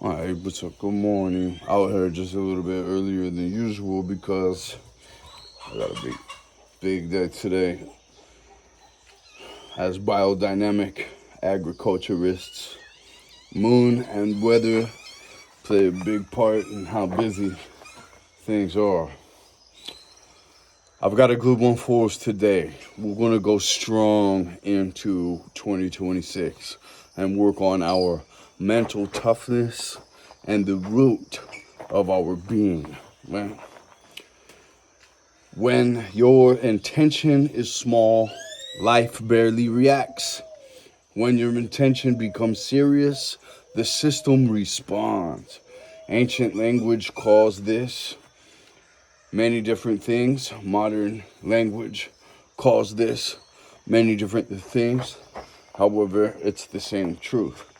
Alright, what's up? Good morning. Out here just a little bit earlier than usual because I got a big day today. As biodynamic agriculturists, moon and weather play a big part in how busy things are. I've got a good one for us today. We're going to go strong into 2026 and work on our mental toughness and the root of our being. Right? When your intention is small, life barely reacts. When your intention becomes serious, the system responds. Ancient language calls this many different things. Modern language calls this many different things. However, it's the same truth.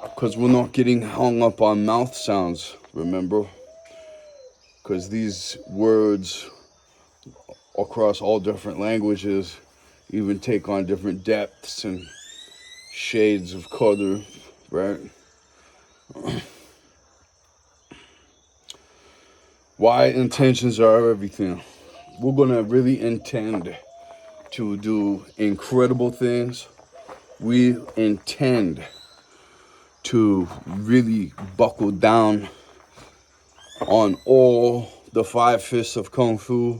Because we're not getting hung up on mouth sounds, remember? Because these words across all different languages even take on different depths and shades of color, right? Why intentions are everything. We're going to really intend to do incredible things. We intend to really buckle down on all the 5 fists of Kung Fu: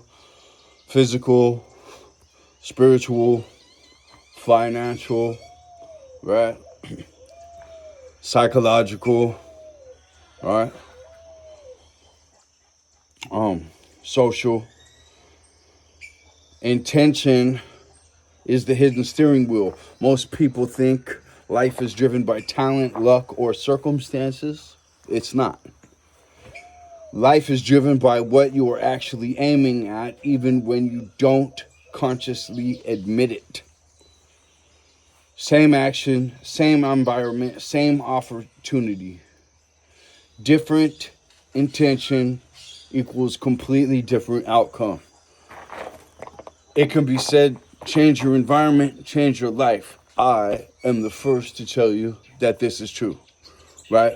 physical, spiritual, financial, right? Psychological, right? Social. Intention is the hidden steering wheel. Most people think life is driven by talent, luck, or circumstances. It's not. Life is driven by what you are actually aiming at, even when you don't consciously admit it. Same action, same environment, same opportunity. Different intention equals completely different outcome. It can be said, change your environment, change your life. I am the first to tell you that this is true, right?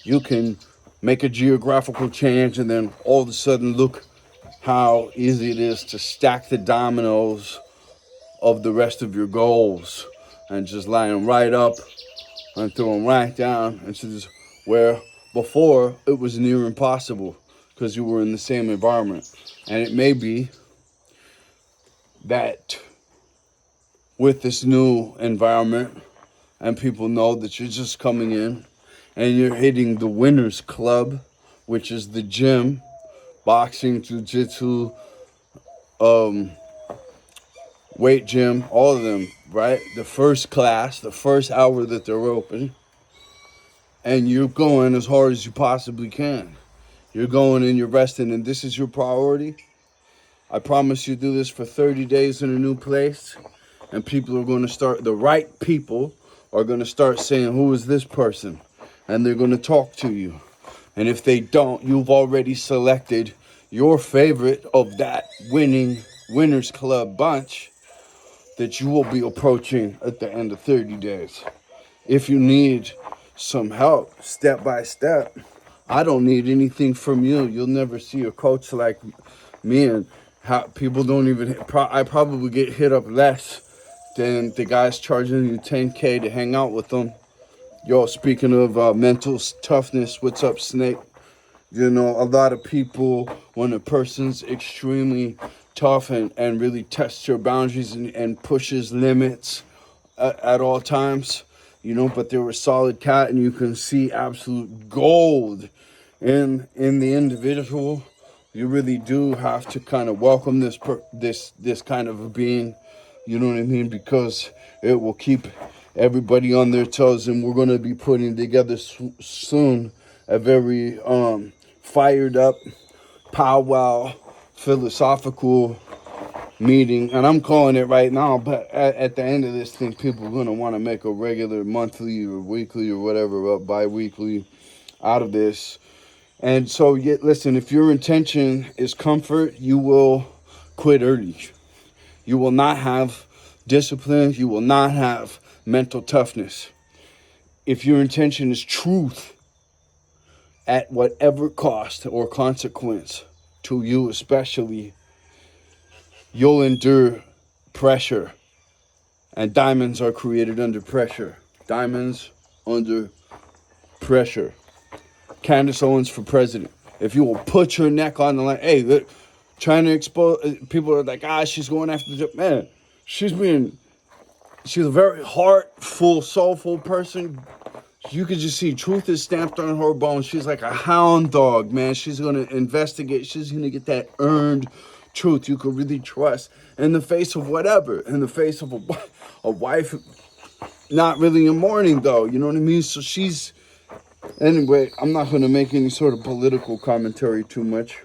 You can make a geographical change and then all of a sudden look how easy it is to stack the dominoes of the rest of your goals and just line them right up and throw them right down into this, where before it was near impossible because you were in the same environment. And it may be that with this new environment and people know that you're just coming in and you're hitting the winners club, which is the gym, boxing, jiu-jitsu, weight gym, all of them, right? The first class, the first hour that they're open, and you're going as hard as you possibly can. You're going and you're resting, and this is your priority. I promise you do this for 30 days in a new place, and people are going to start, the right people are going to start saying, who is this person? And they're going to talk to you. And if they don't, you've already selected your favorite of that winning winners club bunch that you will be approaching at the end of 30 days. If you need some help step by step, I don't need anything from you. You'll never see a coach like me, and how people don't even, I probably get hit up less than the guys charging you $10K to hang out with them. Yo, speaking of mental toughness, what's up, Snake? You know, a lot of people, when a person's extremely tough and really tests your boundaries and pushes limits at all times, you know, but they're a solid cat and you can see absolute gold in the individual. You really do have to kind of welcome this kind of a being, you know what I mean? Because it will keep everybody on their toes, and we're going to be putting together soon a very fired up powwow philosophical meeting, and I'm calling it right now, but at the end of this thing, people are going to want to make a regular monthly or weekly or whatever, bi-weekly out of this. And so, listen, if your intention is comfort, you will quit early. You will not have discipline. You will not have mental toughness. If your intention is truth, at whatever cost or consequence to you especially, you'll endure pressure. And diamonds are created under pressure. Diamonds under pressure. Candace Owens for president. If you will put your neck on the line, hey, look, trying to expose, people are like, she's going after the man. She's a very heartful, soulful person. You could just see truth is stamped on her bones. She's like a hound dog, man. She's going to investigate. She's going to get that earned truth you could really trust in the face of whatever. In the face of a wife not really in mourning, though. You know what I mean? So she's... Anyway, I'm not going to make any sort of political commentary too much.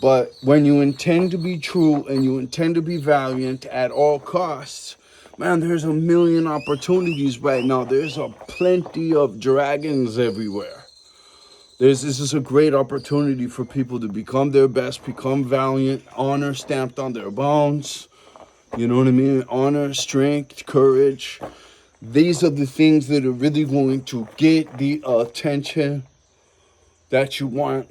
But when you intend to be true and you intend to be valiant at all costs... Man, there's a million opportunities right now. There's a plenty of dragons everywhere. This is a great opportunity for people to become their best, become valiant, honor stamped on their bones. You know what I mean? Honor, strength, courage. These are the things that are really going to get the attention that you want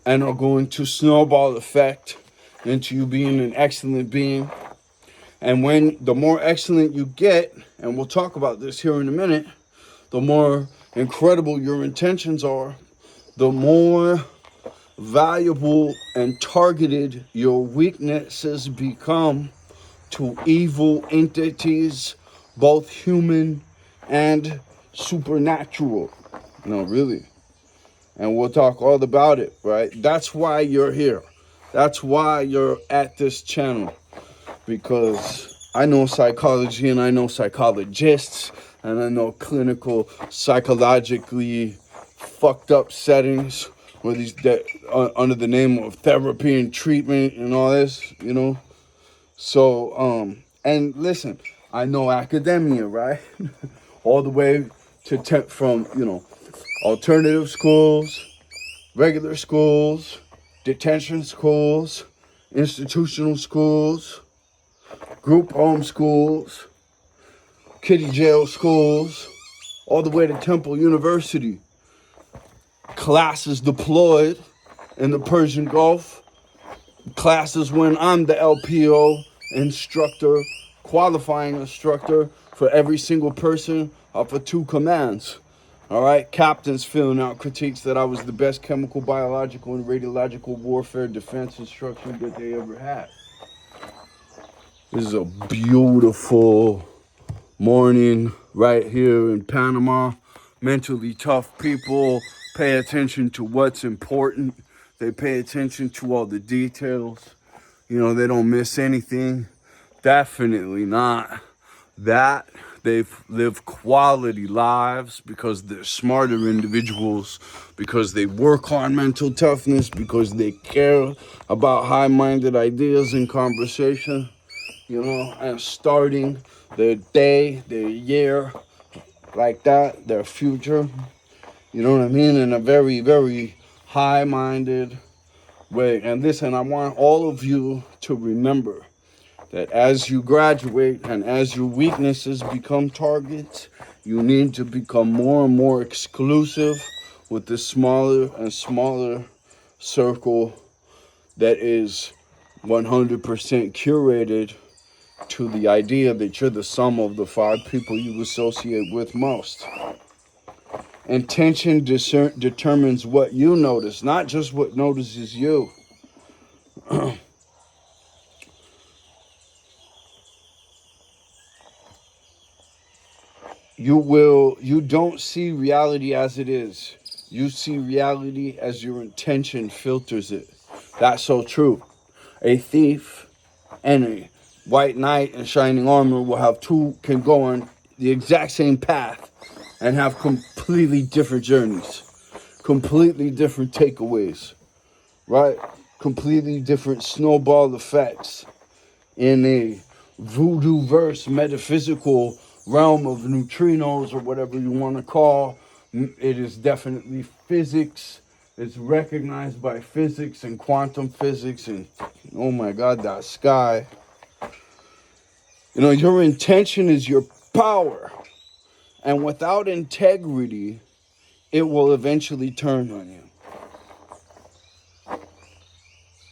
and are going to snowball effect into you being an excellent being. And the more excellent you get, and we'll talk about this here in a minute, the more incredible your intentions are, the more valuable and targeted your weaknesses become to evil entities, both human and supernatural. No, really. And we'll talk all about it, right? That's why you're here. That's why you're at this channel. Because I know psychology and I know psychologists and I know clinical, psychologically fucked up settings where these under the name of therapy and treatment and all this, you know. So, and listen, I know academia, right? All the way to from, you know, alternative schools, regular schools, detention schools, institutional schools, group home schools, kiddie jail schools, all the way to Temple University. Classes deployed in the Persian Gulf. Classes when I'm the LPO instructor, qualifying instructor for every single person for 2 commands. All right, captains filling out critiques that I was the best chemical, biological, and radiological warfare defense instructor that they ever had. This is a beautiful morning right here in Panama. Mentally tough people pay attention to what's important. They pay attention to all the details. You know, they don't miss anything. Definitely not that. They live quality lives because they're smarter individuals, because they work on mental toughness, because they care about high-minded ideas and conversation. You know, and starting their day, their year, like that, their future, you know what I mean, in a very, very high-minded way. And listen, I want all of you to remember that as you graduate and as your weaknesses become targets, you need to become more and more exclusive with this smaller and smaller circle that is 100% curated to the idea that you're the sum of the 5 people you associate with most. Intention determines what you notice, not just what notices you. You don't see reality as it is. You see reality as your intention filters it. That's so true. A thief and a white knight in shining armor can go on the exact same path and have completely different journeys, completely different takeaways, right? Completely different snowball effects in a voodoo verse metaphysical realm of neutrinos or whatever you want to call. It is definitely physics. It's recognized by physics and quantum physics and, oh my God, that sky. You know, your intention is your power. And without integrity, it will eventually turn on you.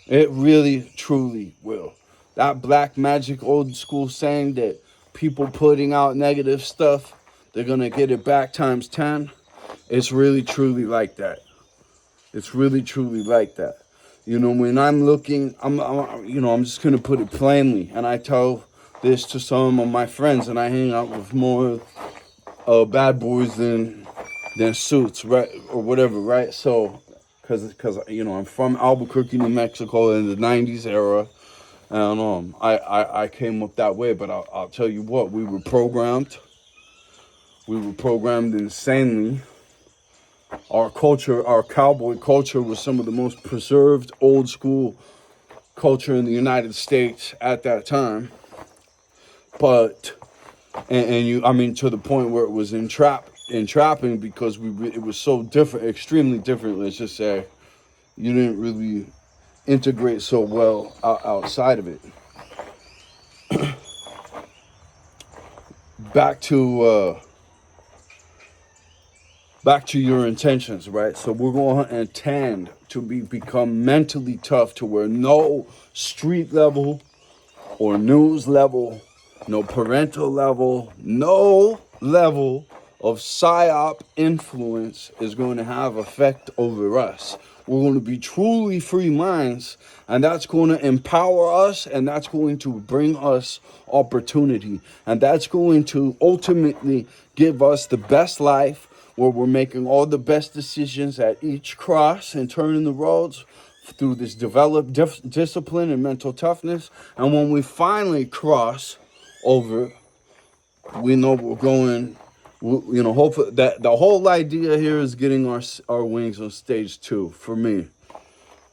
It really, truly will. That black magic old school saying that people putting out negative stuff, they're going to get it back times 10. It's really, truly like that. It's really, truly like that. You know, when I'm looking, I'm just going to put it plainly. And I tell this to some of my friends, and I hang out with more bad boys than suits, right? Or whatever, right? So, because I'm from Albuquerque, New Mexico in the 90s era. And I came up that way, but I'll tell you what, we were programmed insanely. Our culture, our cowboy culture, was some of the most preserved old school culture in the United States at that time. But to the point where it was entrapping because it was so different, extremely different. Let's just say you didn't really integrate so well outside of it. Back to your intentions, right? So we're going to intend to become mentally tough to where no street level or news level, no parental level, no level of psyop influence is going to have effect over us. We're going to be truly free minds, and that's going to empower us, and that's going to bring us opportunity, and that's going to ultimately give us the best life, where we're making all the best decisions at each cross and turning the roads through this developed discipline and mental toughness. And when we finally cross over, we know we're going, hopefully that the whole idea here is getting our wings on stage 2 for me,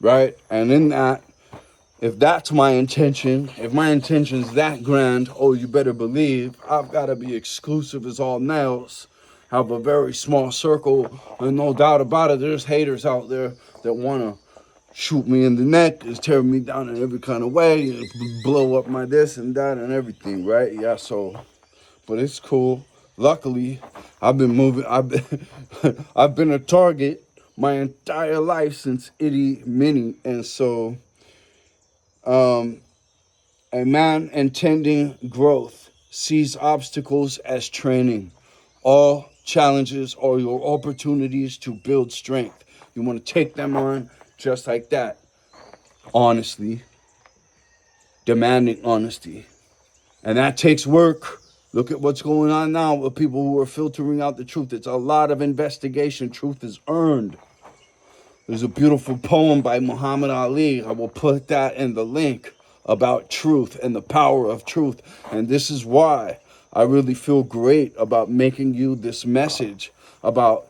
right? And in that, if that's my intention, if my intention's that grand, oh, you better believe I've got to be exclusive as all nails, have a very small circle, and no doubt about it, there's haters out there that want to shoot me in the neck, is tear me down in every kind of way, blow up my this and that and everything, right? Yeah, so, but it's cool. Luckily, I've been I've been a target my entire life since itty mini, and so, a man intending growth sees obstacles as training. All challenges are your opportunities to build strength. You want to take them on just like that. Honestly, demanding honesty. And that takes work. Look at what's going on now with people who are filtering out the truth. It's a lot of investigation. Truth is earned. There's a beautiful poem by Muhammad Ali. I will put that in the link about truth and the power of truth. And this is why I really feel great about making you this message about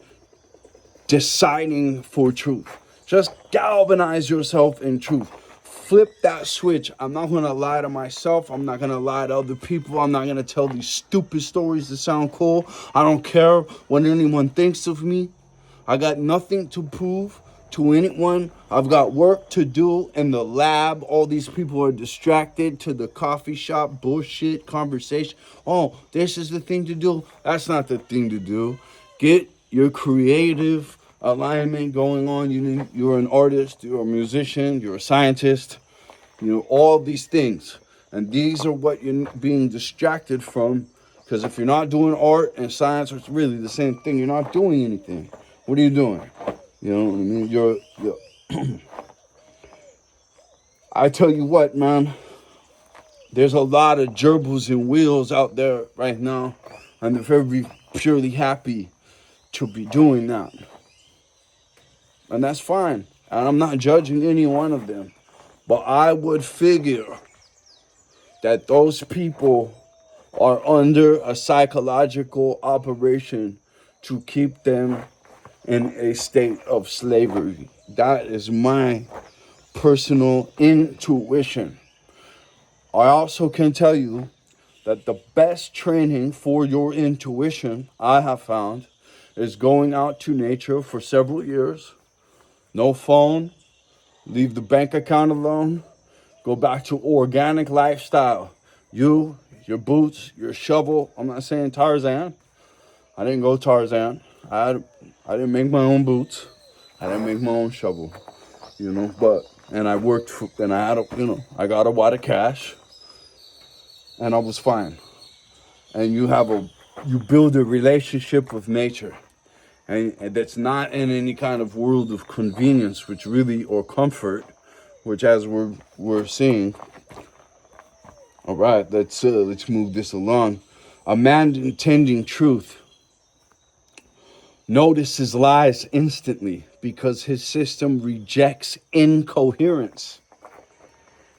deciding for truth. Just galvanize yourself in truth. Flip that switch. I'm not going to lie to myself. I'm not going to lie to other people. I'm not going to tell these stupid stories that sound cool. I don't care what anyone thinks of me. I got nothing to prove to anyone. I've got work to do in the lab. All these people are distracted to the coffee shop bullshit conversation. Oh, this is the thing to do. That's not the thing to do. Get your creative alignment going on. You're an artist, you're a musician, you're a scientist, all these things. And these are what you're being distracted from, because if you're not doing art and science, it's really the same thing. You're not doing anything. What are you doing? You know what I mean? You're I tell you what, man, there's a lot of gerbils and wheels out there right now, and they're very purely happy to be doing that. And that's fine. And I'm not judging any one of them. But I would figure that those people are under a psychological operation to keep them in a state of slavery. That is my personal intuition. I also can tell you that the best training for your intuition, I have found, is going out to nature for several years. No phone, leave the bank account alone, go back to organic lifestyle. You, your boots, your shovel. I'm not saying Tarzan. I didn't go Tarzan. I didn't make my own boots. I didn't make my own shovel, you know. But and I worked for, and I had a, you know, I got a wad of cash, and I was fine. And you build a relationship with nature, and that's not in any kind of world of convenience, which really or comfort, which as we're seeing. All right, let's move this along. A man intending truth notices lies instantly because his system rejects incoherence.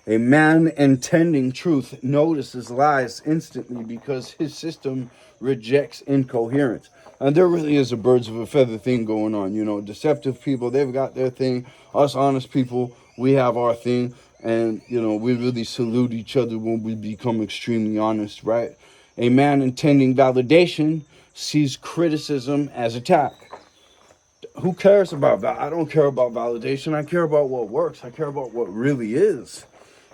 A man intending truth notices lies instantly because his system rejects incoherence. And there really is a birds of a feather thing going on. You know, deceptive people, they've got their thing. Us honest people, we have our thing. And, you know, we really salute each other when we become extremely honest, right? A man intending validation sees criticism as attack. Who cares about that? I don't care about validation. I care about what works. I care about what really is.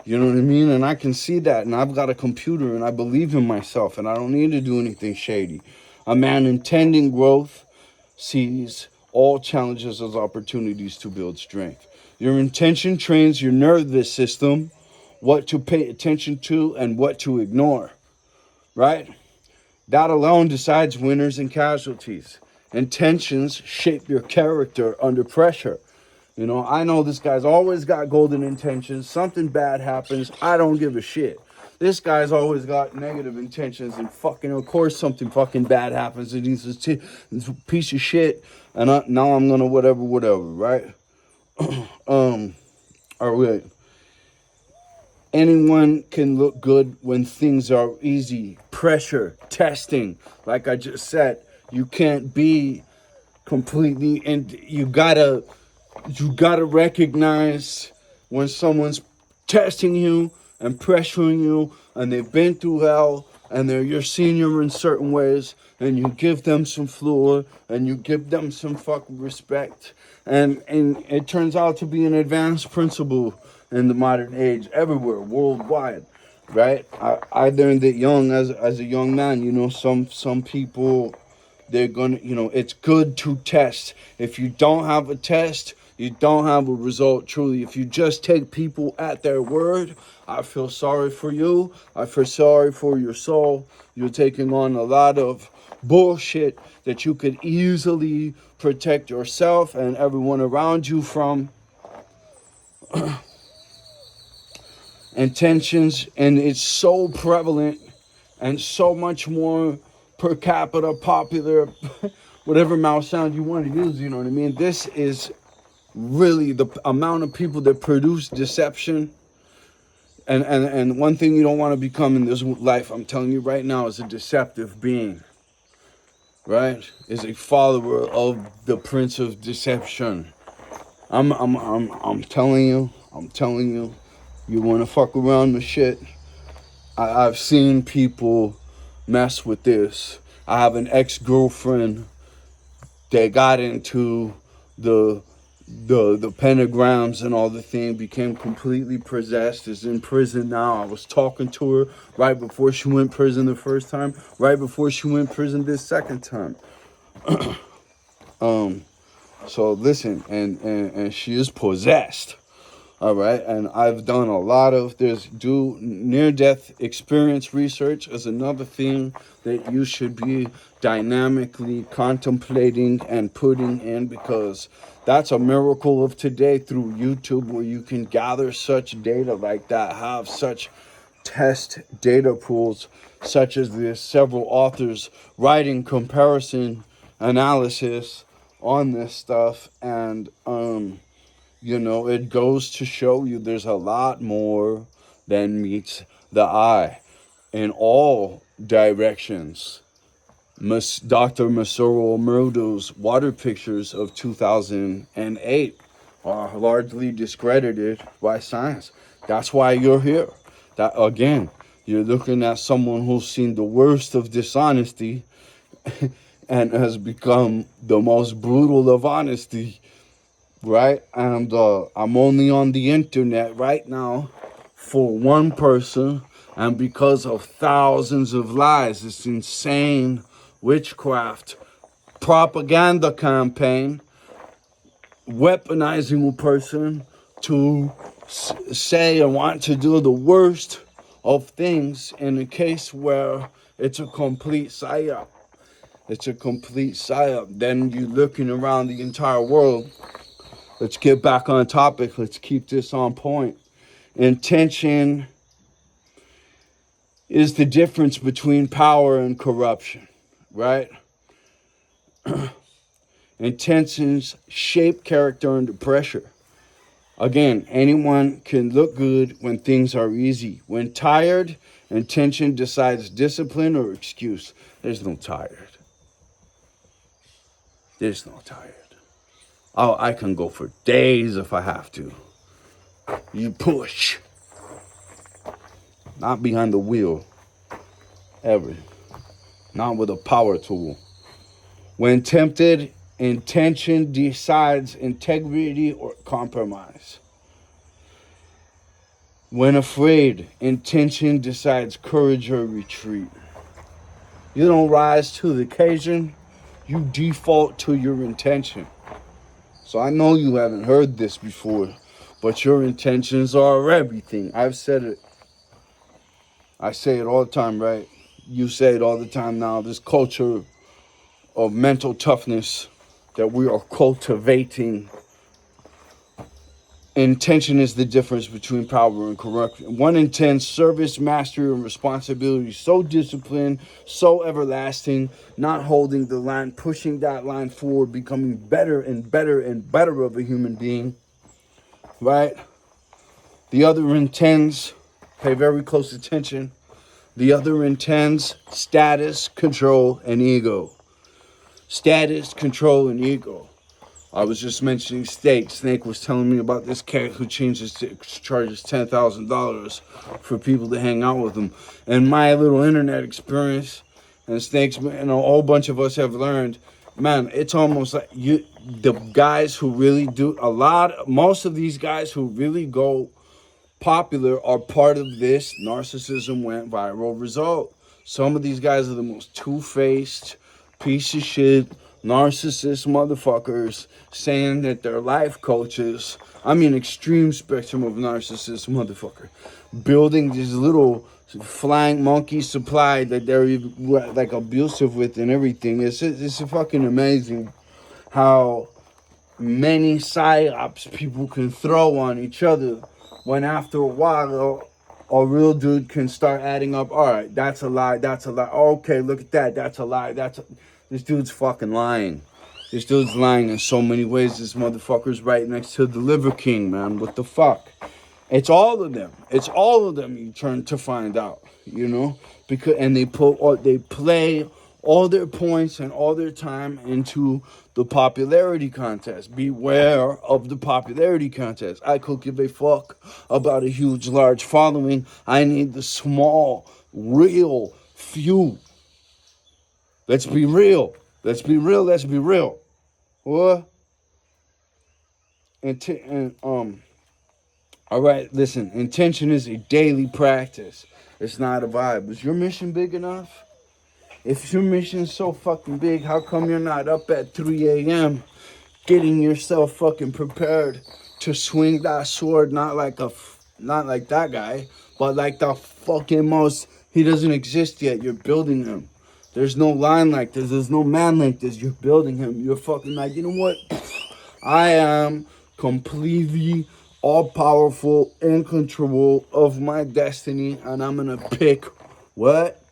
You know what I mean? And I can see that. And I've got a computer and I believe in myself and I don't need to do anything shady. A man intending growth sees all challenges as opportunities to build strength. Your intention trains your nervous system what to pay attention to and what to ignore, right? That alone decides winners and casualties. Intentions shape your character under pressure. You know, I know this guy's always got golden intentions. Something bad happens, I don't give a shit. This guy's always got negative intentions, and fucking, of course, something fucking bad happens, and he's a piece of shit. And now I'm gonna whatever, right? Or wait. Anyone can look good when things are easy. Pressure, testing, like I just said, you can't be completely, and you gotta recognize when someone's testing you and pressuring you and they've been through hell and they're your senior in certain ways, and you give them some floor and you give them some fucking respect, and it turns out to be an advanced principle in the modern age everywhere worldwide, right? I learned it young as a young man. You know, some people, they're gonna, you know, it's good to test. If you don't have a test, you don't have a result, truly. If you just take people at their word, I feel sorry for you. I feel sorry for your soul. You're taking on a lot of bullshit that you could easily protect yourself and everyone around you from. Intentions, and it's so prevalent and so much more per capita popular, whatever mouth sound you want to use, you know what I mean? This is really the amount of people that produce deception. And one thing you don't want to become in this life, I'm telling you right now, is a deceptive being, right? Is a follower of the Prince of Deception. I'm telling you, you want to fuck around with shit. I've seen people mess with this. I have an ex-girlfriend that got into the pentagrams and all the thing, became completely possessed, is in prison now. I was talking to her right before she went prison the first time, right before she went prison this second time. So listen, and she is possessed. All right, and I've done a lot of near-death experience research is another thing that you should be dynamically contemplating and putting in, because that's a miracle of today through YouTube, where you can gather such data like that, have such test data pools such as this, several authors writing comparison analysis on this stuff, and you know, it goes to show you there's a lot more than meets the eye in all directions. Dr. Masaru Emoto's water pictures of 2008 are largely discredited by science. That's why you're here. That again, you're looking at someone who's seen the worst of dishonesty and has become the most brutal of honesty, right? And I'm only on the internet right now for one person, and because of thousands of lies, this insane witchcraft propaganda campaign weaponizing a person to say and want to do the worst of things in a case where it's a complete psyop. It's a complete psyop. Then you're looking around the entire world. Let's get back on topic. Let's keep this on point. Intention is the difference between power and corruption, right? Intentions shape character under pressure. Again, anyone can look good when things are easy. When tired, intention decides discipline or excuse. There's no tired. There's no tired. Oh, I can go for days if I have to. You push. Not behind the wheel. Ever. Not with a power tool. When tempted, intention decides integrity or compromise. When afraid, intention decides courage or retreat. You don't rise to the occasion, you default to your intention. So I know you haven't heard this before, but your intentions are everything. I've said it. I say it all the time, right? You say it all the time now. This culture of mental toughness that we are cultivating. Intention is the difference between power and corruption. One intends service, mastery, and responsibility. So disciplined, so everlasting, not holding the line, pushing that line forward, becoming better and better and better of a human being. Right? The other intends, pay very close attention, the other intends status, control, and ego. Status, control, and ego. I was just mentioning Snake. Snake was telling me about this cat who charges $10,000 for people to hang out with him. And my little internet experience, and Snake's, and a whole bunch of us have learned, man, it's almost like the guys who really do most of these guys who really go popular are part of this narcissism went viral result. Some of these guys are the most two-faced piece of shit narcissist motherfuckers saying that they're life coaches. I mean, extreme spectrum of narcissist motherfucker. Building this little flying monkey supply that they're like abusive with and everything. It's fucking amazing how many psyops people can throw on each other when after a while a real dude can start adding up. All right, that's a lie. That's a lie. Okay, look at that. That's a lie. This dude's fucking lying. This dude's lying in so many ways. This motherfucker's right next to the Liver King, man. What the fuck? It's all of them. It's all of them you turn to find out, you know? And they play all their points and all their time into the popularity contest. Beware of the popularity contest. I could give a fuck about a huge, large following. I need the small, real few. Let's be real. Let's be real. Let's be real. What? All right, listen. Intention is a daily practice. It's not a vibe. Is your mission big enough? If your mission's so fucking big, how come you're not up at 3 a.m. getting yourself fucking prepared to swing that sword? Not like that guy, but like the fucking most. He doesn't exist yet. You're building him. There's no line like this. There's no man like this. You're building him. You're fucking like, you know what? I am completely all-powerful, in control of my destiny, and I'm going to pick what?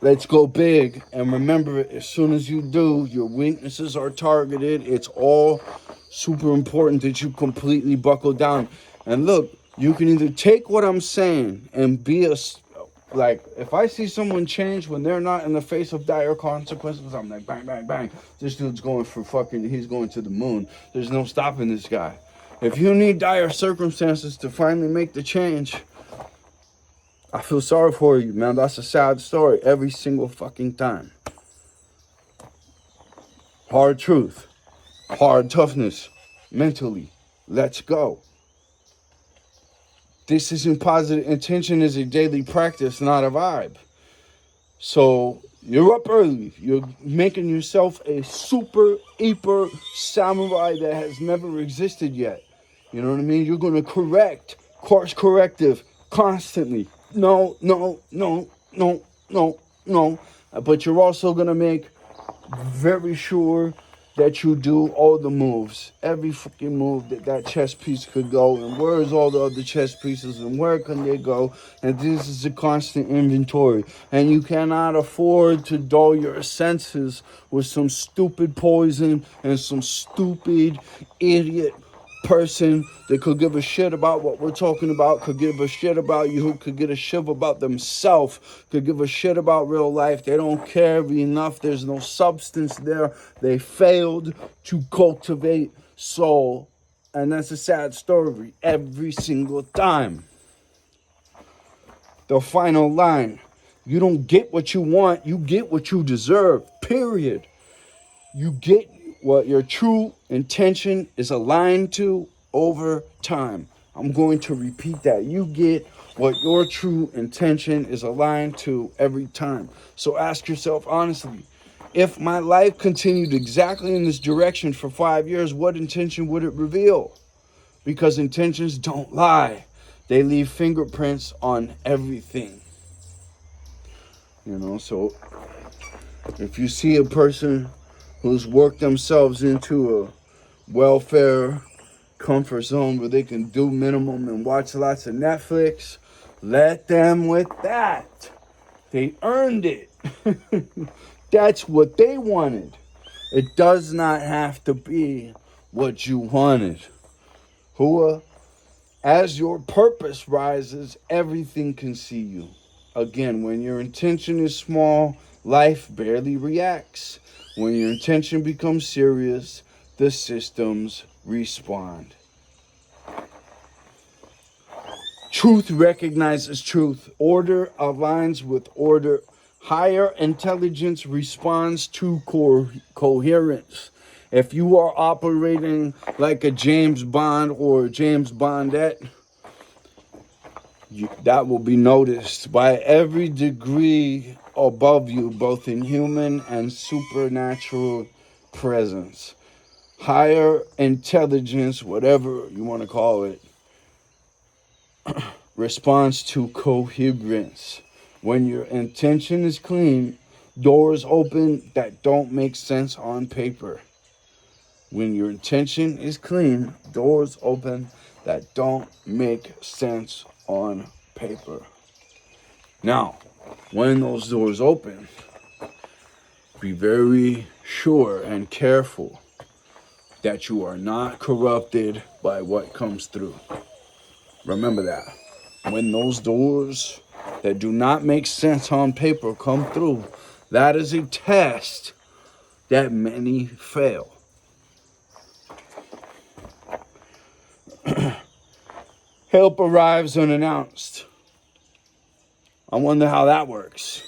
Let's go big. And remember, as soon as you do, your weaknesses are targeted. It's all super important that you completely buckle down. And look, you can either take what I'm saying and be like, if I see someone change when they're not in the face of dire consequences, I'm like, bang, bang, bang. This dude's going he's going to the moon. There's no stopping this guy. If you need dire circumstances to finally make the change, I feel sorry for you, man. That's a sad story every single fucking time. Hard truth. Hard toughness. Mentally. Let's go. This isn't positive. Intention is a daily practice, not a vibe. So you're up early. You're making yourself a super, hyper samurai that has never existed yet. You know what I mean? You're going to correct, course corrective constantly. No, no, no, no, no, no. But you're also going to make very sure that you do all the moves, every fucking move that chess piece could go, and where's all the other chess pieces and where can they go, and this is a constant inventory, and you cannot afford to dull your senses with some stupid poison and some stupid idiot person that could give a shit about what we're talking about, could give a shit about you, could give a shit about themselves, could give a shit about real life. They don't care enough. There's no substance there. They failed to cultivate soul. And that's a sad story every single time. The final line. You don't get what you want. You get what you deserve. Period. You get what your true intention is aligned to over time. I'm going to repeat that. You get what your true intention is aligned to every time. So ask yourself honestly, if my life continued exactly in this direction for 5 years, what intention would it reveal? Because intentions don't lie. They leave fingerprints on everything. So if you see a person who's worked themselves into a welfare comfort zone where they can do minimum and watch lots of Netflix, let them with that. They earned it. That's what they wanted. It does not have to be what you wanted. Hua, as your purpose rises, everything can see you. Again, when your intention is small, life barely reacts. When your intention becomes serious, the systems respond. Truth recognizes truth. Order aligns with order. Higher intelligence responds to coherence. If you are operating like a James Bond or a James Bondette, that will be noticed by every degree above you, both in human and supernatural presence. Higher intelligence, whatever you want to call it, responds to coherence. When your intention is clean, doors open that don't make sense on paper. When your intention is clean, doors open that don't make sense on paper. Now, when those doors open, be very sure and careful that you are not corrupted by what comes through. Remember that. When those doors that do not make sense on paper come through, that is a test that many fail. Help arrives unannounced. I wonder how that works.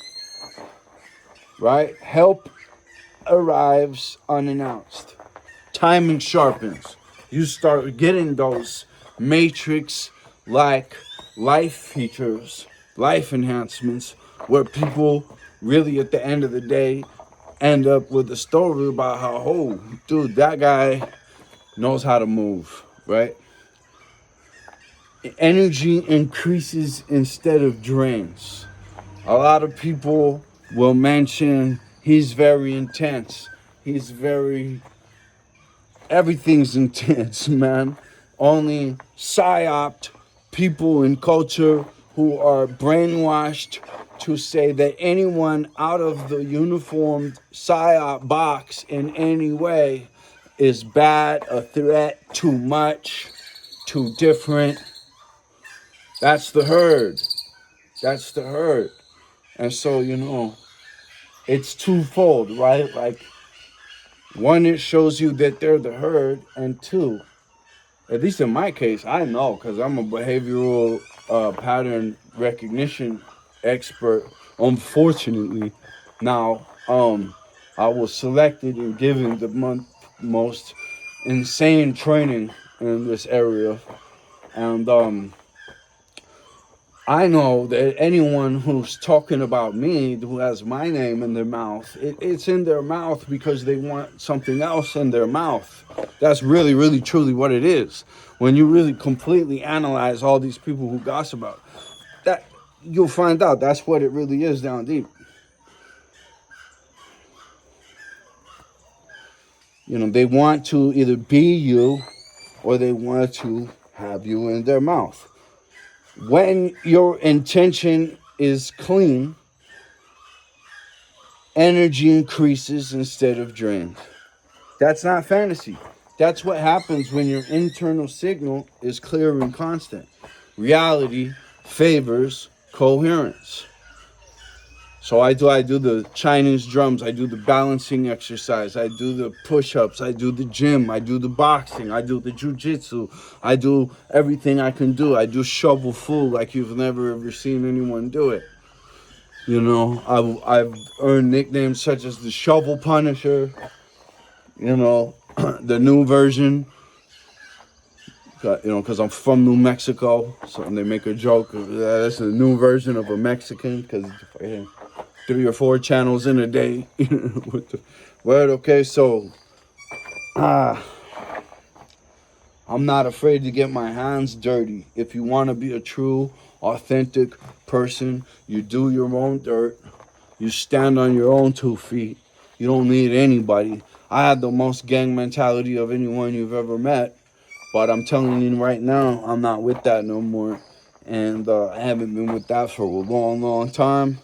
Right? Help arrives unannounced. Timing sharpens. You start getting those matrix-like life features, life enhancements, where people really at the end of the day end up with a story about how, oh, dude, that guy knows how to move, right? Energy increases instead of drains. A lot of people will mention he's very intense. Everything's intense, man. Only psyoped people in culture who are brainwashed to say that anyone out of the uniformed psyop box in any way is bad, a threat, too much, too different. That's the herd. That's the herd. And so, it's twofold, right? Like, one, it shows you that they're the herd, and two, at least in my case, I know because I'm a behavioral pattern recognition expert. Unfortunately, now I was selected and given the most insane training in this area, and I know that anyone who's talking about me, who has my name in their mouth, it's in their mouth because they want something else in their mouth. That's really, really, truly what it is. When you really completely analyze all these people who gossip about that, you'll find out that's what it really is down deep. You know, they want to either be you or they want to have you in their mouth. When your intention is clean, energy increases instead of drained. That's not fantasy. That's what happens when your internal signal is clear and constant. Reality favors coherence. So I do the Chinese drums, I do the balancing exercise, I do the push-ups, I do the gym, I do the boxing, I do the jiu-jitsu, I do everything I can do. I do shovel full like you've never ever seen anyone do it. You know, I've earned nicknames such as the Shovel Punisher, you know, the new version, you know, because I'm from New Mexico, so they make a joke, that's a new version of a Mexican, because 3 or 4 channels in a day. With the word, okay, so I'm not afraid to get my hands dirty. If you want to be a true, authentic person, you do your own dirt. You stand on your own 2 feet. You don't need anybody. I had the most gang mentality of anyone you've ever met. But I'm telling you right now, I'm not with that no more. And I haven't been with that for a long, long time.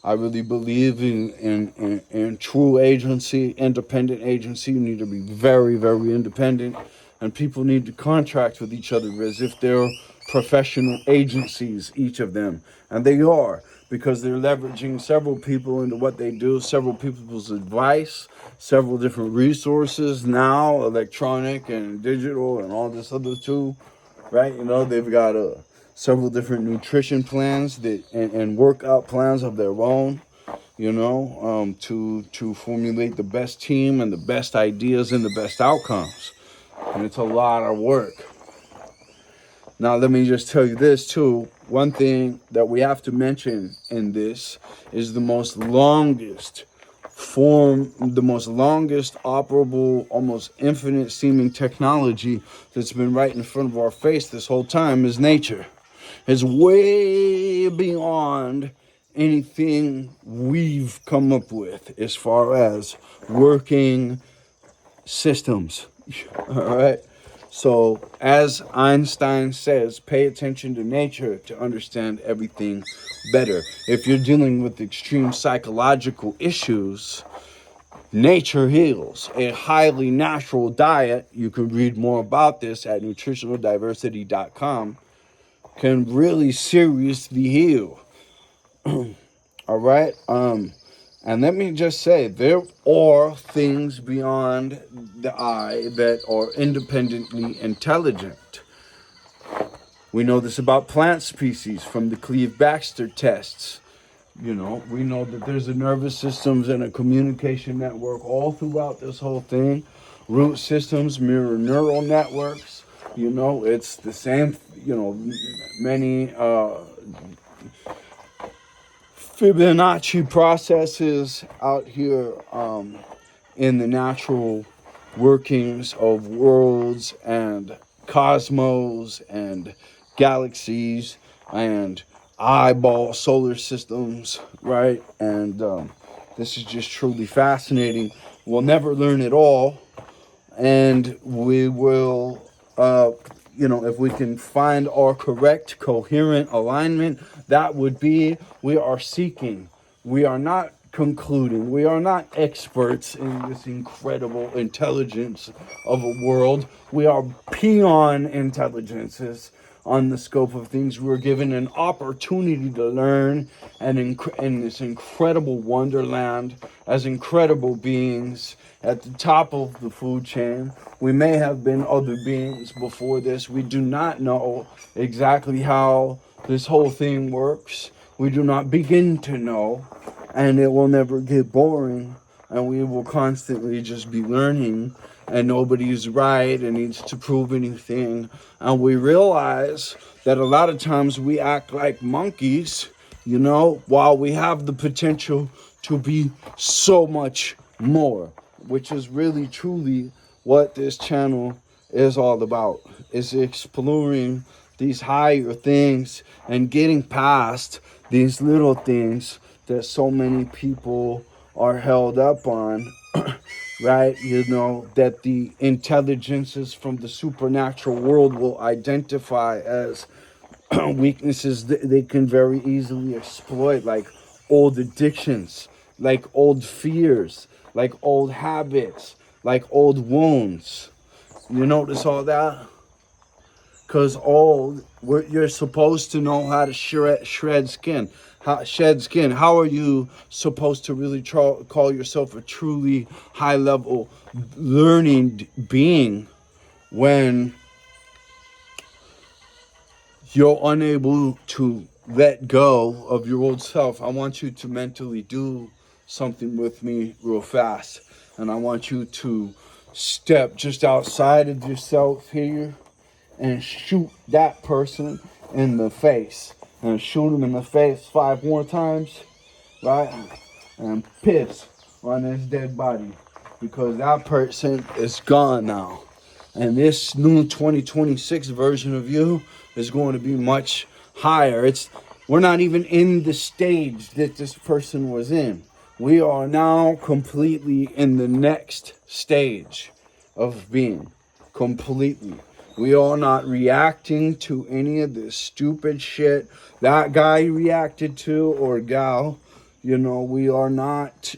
I really believe in true agency, independent agency. You need to be very, very independent. And people need to contract with each other as if they're professional agencies, each of them. And they are, because they're leveraging several people into what they do, several people's advice, several different resources now, electronic and digital and all this other too, right? You know, they've got several different nutrition plans that and workout plans of their own, you know, to formulate the best team and the best ideas and the best outcomes. And it's a lot of work. Now, let me just tell you this too. One thing that we have to mention in this is the most longest operable, almost infinite seeming technology that's been right in front of our face this whole time is nature. It's way beyond anything we've come up with as far as working systems. All right. So, as Einstein says, pay attention to nature to understand everything better. If you're dealing with extreme psychological issues, nature heals. A highly natural diet, you can read more about this at nutritionaldiversity.com, can really seriously heal. All right? And let me just say, there are things beyond the eye that are independently intelligent. We know this about plant species from the Cleve-Baxter tests. You know, we know that there's a nervous systems and a communication network all throughout this whole thing. Root systems mirror neural networks. You know, it's the same, you know, many Fibonacci processes out here in the natural workings of worlds and cosmos and galaxies and eyeball solar systems, right? And this is just truly fascinating. We'll never learn it all, and we will you know, if we can find our correct, coherent alignment, that would be, we are seeking. We are not concluding. We are not experts in this incredible intelligence of a world. We are peon intelligences on the scope of things. We're given an opportunity to learn and in this incredible wonderland as incredible beings at the top of the food chain. We may have been other beings before this. We do not know exactly how this whole thing works. We do not begin to know, and it will never get boring, and we will constantly just be learning and nobody's right and needs to prove anything. And we realize that a lot of times we act like monkeys, you know, while we have the potential to be so much more, which is really truly what this channel is all about, is exploring these higher things and getting past these little things that so many people are held up on. Right? You know, that the intelligences from the supernatural world will identify as weaknesses that they can very easily exploit, like old addictions, like old fears, like old habits, like old wounds. You notice all that? Because you're supposed to know how to shred skin. Shed skin. How are you supposed to really call yourself a truly high level learning being when you're unable to let go of your old self? I want you to mentally do something with me real fast. And I want you to step just outside of yourself here and shoot that person in the face. And shoot him in the face 5 more times, right? And piss on his dead body, because that person is gone now. And this new 2026 version of you is going to be much higher. We're not even in the stage that this person was in. We are now completely in the next stage of being. Completely. We are not reacting to any of this stupid shit that guy reacted to, or gal. You know, we are not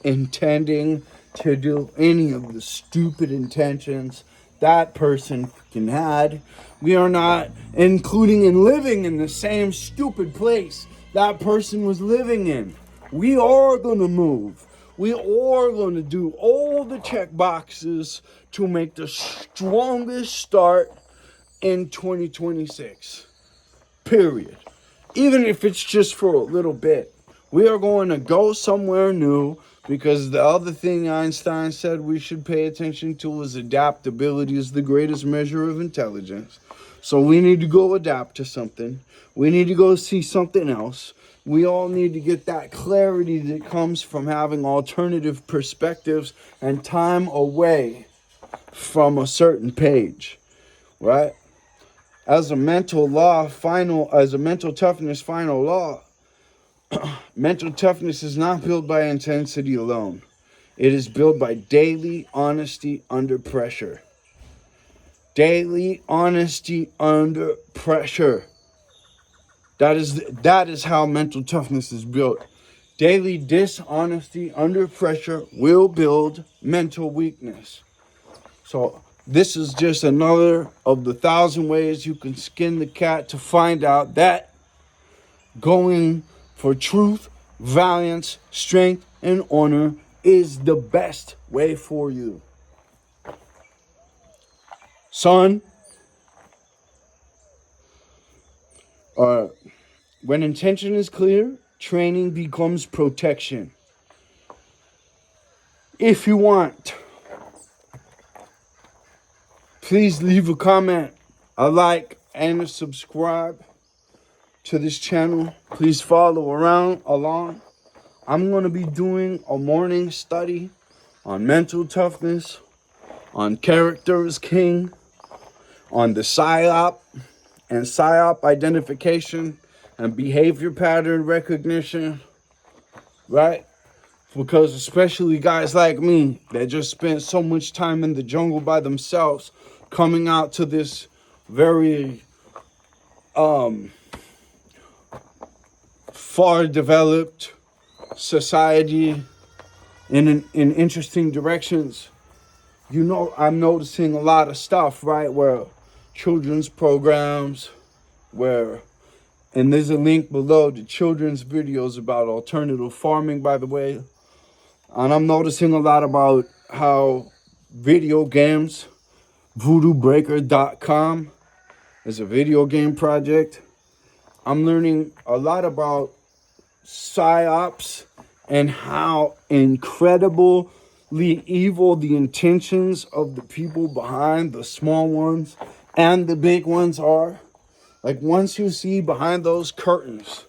intending to do any of the stupid intentions that person fucking had. We are not including and living in the same stupid place that person was living in. We are going to move. We are going to do all the check boxes to make the strongest start in 2026. Period. Even if it's just for a little bit. We are going to go somewhere new, because the other thing Einstein said we should pay attention to is adaptability is the greatest measure of intelligence. So we need to go adapt to something. We need to go see something else. We all need to get that clarity that comes from having alternative perspectives and time away from a certain page, right? As a mental toughness final law, mental toughness is not built by intensity alone. It is built by daily honesty under pressure. Daily honesty under pressure. That is how mental toughness is built. Daily dishonesty under pressure will build mental weakness. So this is just another of the 1,000 ways you can skin the cat to find out that going for truth, valiance, strength, and honor is the best way for you. Son, when intention is clear, training becomes protection. If you want, please leave a comment, a like, and a subscribe to this channel. Please follow along. I'm going to be doing a morning study on mental toughness, on character is king, on the PSYOP and PSYOP identification and behavior pattern recognition, right? Because especially guys like me that just spent so much time in the jungle by themselves, coming out to this very far developed society in interesting directions. You know, I'm noticing a lot of stuff, right? Where children's programs, and there's a link below to children's videos about alternative farming, by the way. And I'm noticing a lot about how video games, VoodooBreaker.com is a video game project. I'm learning a lot about PSYOPs and how incredible evil the intentions of the people behind the small ones and the big ones are. Like once you see behind those curtains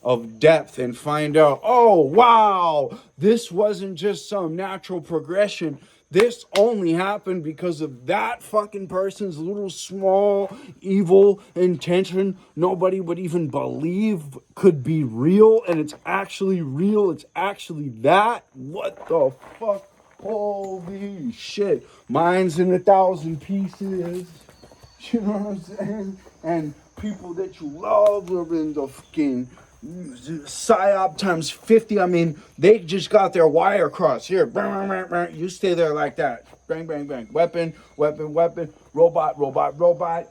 of depth and find out, oh wow, this wasn't just some natural progression. This only happened because of that fucking person's little small evil intention nobody would even believe could be real, and it's actually real. It's actually that. What the fuck? Holy shit. Mine's in 1,000 pieces. You know what I'm saying? And people that you love are in the fucking psyop times 50. I mean, they just got their wire crossed. Here, bang, bang, bang. You stay there like that. Bang, bang, bang. Weapon, weapon, weapon. Robot, robot, robot.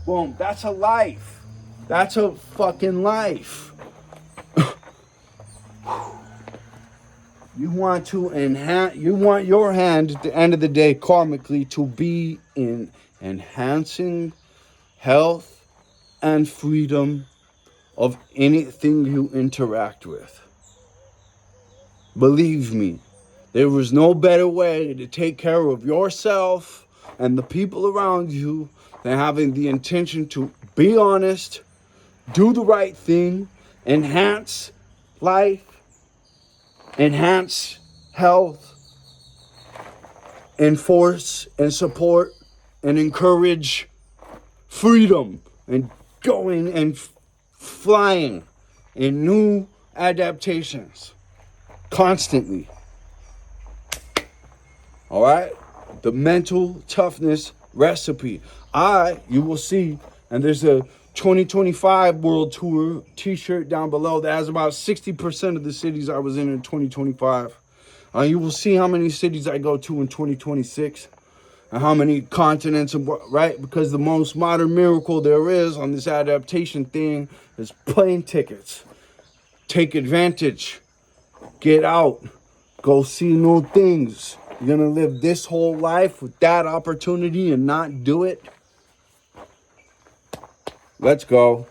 Boom. That's a life. That's a fucking life. You want to enhance, you want your hand at the end of the day, karmically, to be in enhancing health and freedom of anything you interact with. Believe me, there is no better way to take care of yourself and the people around you than having the intention to be honest, do the right thing, enhance life, enhance health, enforce and support and encourage freedom and going and flying in new adaptations constantly. All right? The mental toughness recipe. You will see, and there's a 2025 World Tour t-shirt down below that has about 60% of the cities I was in 2025. You will see how many cities I go to in 2026 and how many continents, right? Because the most modern miracle there is on this adaptation thing is plane tickets. Take advantage. Get out. Go see new things. You're going to live this whole life with that opportunity and not do it? Let's go.